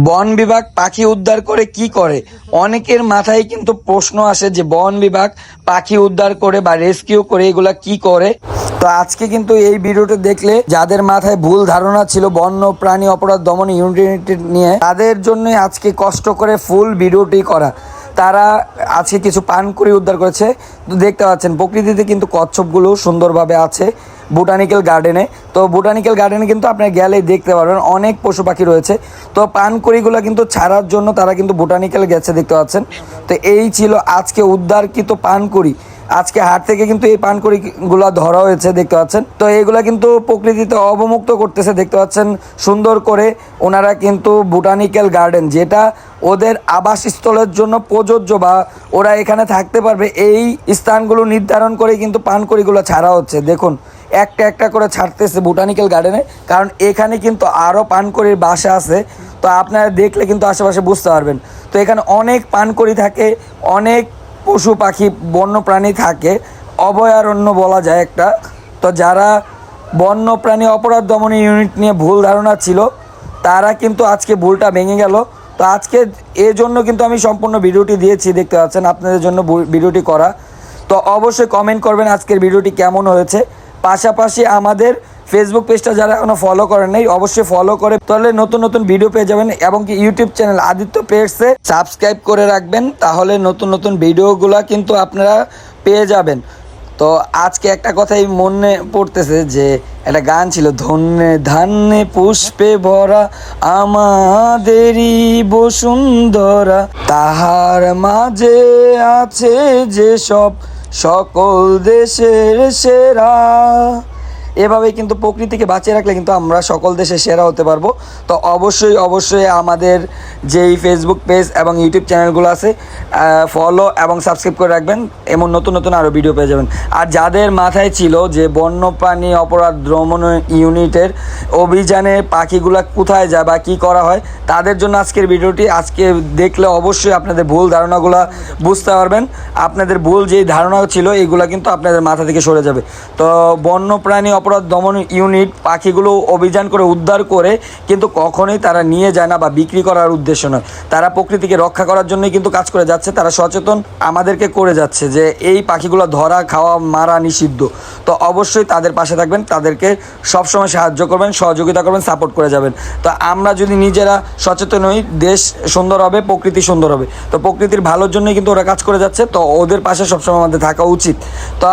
বন বিভাগ পাখি উদ্ধার করে কি করে? অনেকের মাথায় কিন্তু প্রশ্ন আসে যে বন বিভাগ পাখি উদ্ধার করে বা রেস্কিউ করে এগুলা কি করে। তো আজকে কিন্তু এই ভিডিওটা দেখলে যাদের মাথায় ভুল ধারণা ছিল বন্য প্রাণী অপরাধ দমন ইউনিট নিয়ে, তাদের জন্যই আজকে কষ্ট করে ফুল ভিডিওটি করা। তারা আজকে কিছু পানকুড়ি উদ্ধার করেছে। তো দেখতে পাচ্ছেন প্রকৃতিতে কিন্তু কচ্ছপগুলো সুন্দরভাবে আছে বোটানিক্যাল গার্ডেনে। তো বোটানিক্যাল গার্ডেনে কিন্তু আপনি গেলেই দেখতে পারবেন অনেক পশু পাখি রয়েছে। তো পানকুড়িগুলো কিন্তু ছাড়ার জন্য তারা কিন্তু বোটানিক্যাল গেছে, দেখতে পাচ্ছেন। তো এই ছিল আজকে উদ্ধারকৃত পানকুড়ি। আজকে হাট থেকে কিন্তু এই পানকুড়িগুলো ধরা হয়েছে, দেখতে পাচ্ছেন। তো এইগুলা কিন্তু প্রকৃতিতে অবমুক্ত করতেছে, দেখতে পাচ্ছেন সুন্দর করে। ওনারা কিন্তু বোটানিক্যাল গার্ডেন, যেটা ওদের আবাসস্থলের জন্য প্রযোজ্য বা ওরা এখানে থাকতে পারবে, এই স্থানগুলো নির্ধারণ করে কিন্তু পানকুড়িগুলো ছাড়া হচ্ছে। দেখুন একটা একটা করে ছাড়তেছে বোটানিক্যাল গার্ডেনে, কারণ এখানে কিন্তু আরও পানকুড়ির বাসা আছে। তো আপনারা দেখলে কিন্তু আশেপাশে বুঝতে পারবেন। তো এখানে অনেক পানকুড়ি থাকে, অনেক পশু পাখি বন্য প্রাণী থাকে, অভয়ারণ্য বলা যায় একটা। তো যারা বন্য প্রাণী অপরাধ দমন ইউনিট নিয়ে ভুল ধারণা ছিল, তারা কিন্তু আজকে ভুলটা ভেঙে গেল। তো আজকে এর জন্য কিন্তু আমি সম্পূর্ণ ভিডিওটি দিয়েছি, দেখতে পাচ্ছেন, আপনাদের জন্য ভিডিওটি করা। তো অবশ্যই কমেন্ট করবেন আজকের ভিডিওটি কেমন হয়েছে। পাশাপাশি আমাদের ফেসবুক পেজটা যারা এখনও ফলো করেন নাই, অবশ্যই ফলো করে তাহলে নতুন নতুন ভিডিও পেয়ে যাবেন। এবং কি ইউটিউব চ্যানেল আদিত্য পেটসে সাবস্ক্রাইব করে রাখবেন, তাহলে নতুন নতুন ভিডিওগুলো কিন্তু আপনারা পেয়ে যাবেন। তো আজকে একটা কথাই মনে পড়তেছে, যে একটা গান ছিল, ধন্যে ধান্যে পুষ্পে ভরা আমাদেরই বসুন্ধরা, তাহার মাঝে আছে যে সব সকল দেশের সেরা। এভাবে কিন্তু প্রকৃতিকে বাঁচিয়ে রাখলে কিন্তু আমরা সকল দেশে সেরা হতে পারবো। তো অবশ্যই অবশ্যই আমাদের যেই ফেসবুক পেজ এবং ইউটিউব চ্যানেলগুলো আছে ফলো এবং সাবস্ক্রাইব করে রাখবেন, এমন নতুন নতুন আরও ভিডিও পেয়ে যাবেন। আর যাদের মাথায় ছিল যে বন্যপ্রাণী অপরাধ দমন ইউনিটের অভিযানে পাখিগুলো কোথায় যায় বা কী করা হয়, তাদের জন্য আজকের ভিডিওটি। আজকে দেখলে অবশ্যই আপনাদের ভুল ধারণাগুলো বুঝতে পারবেন। আপনাদের ভুল যেই ধারণা ছিল এইগুলো কিন্তু আপনাদের মাথা থেকে সরে যাবে। তো বন্যপ্রাণী অপরাধ দমন ইউনিট পাখিগুলো অভিযান করে উদ্ধার করে কিন্তু কখনোই তারা নিয়ে যায় না বা বিক্রি করার উদ্দেশ্য নয়। তারা প্রকৃতিকে রক্ষা করার জন্যই কিন্তু কাজ করে যাচ্ছে। তারা সচেতন আমাদেরকে করে যাচ্ছে যে এই পাখিগুলো ধরা, খাওয়া, মারা নিষিদ্ধ। তো অবশ্যই তাদের পাশে থাকবেন, তাদেরকে সবসময় সাহায্য করবেন, সহযোগিতা করবেন, সাপোর্ট করে যাবেন। তো আমরা যদি নিজেরা সচেতন হই, দেশ সুন্দর হবে, প্রকৃতি সুন্দর হবে। তো প্রকৃতির ভালোর জন্যই কিন্তু ওরা কাজ করে যাচ্ছে। তো ওদের পাশে সবসময় আমাদের থাকা উচিত। তো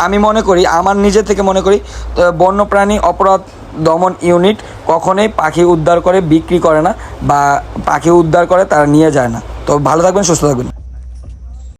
আমি মনে করি, আমার নিজে থেকে মনে করি, তো বন্যপ্রাণী অপরাধ দমন ইউনিট কখনোই পাখি উদ্ধার করে বিক্রি করে না, বা পাখি উদ্ধার করে তারা নিয়ে যায় না। তো ভালো থাকবেন, সুস্থ থাকবেন।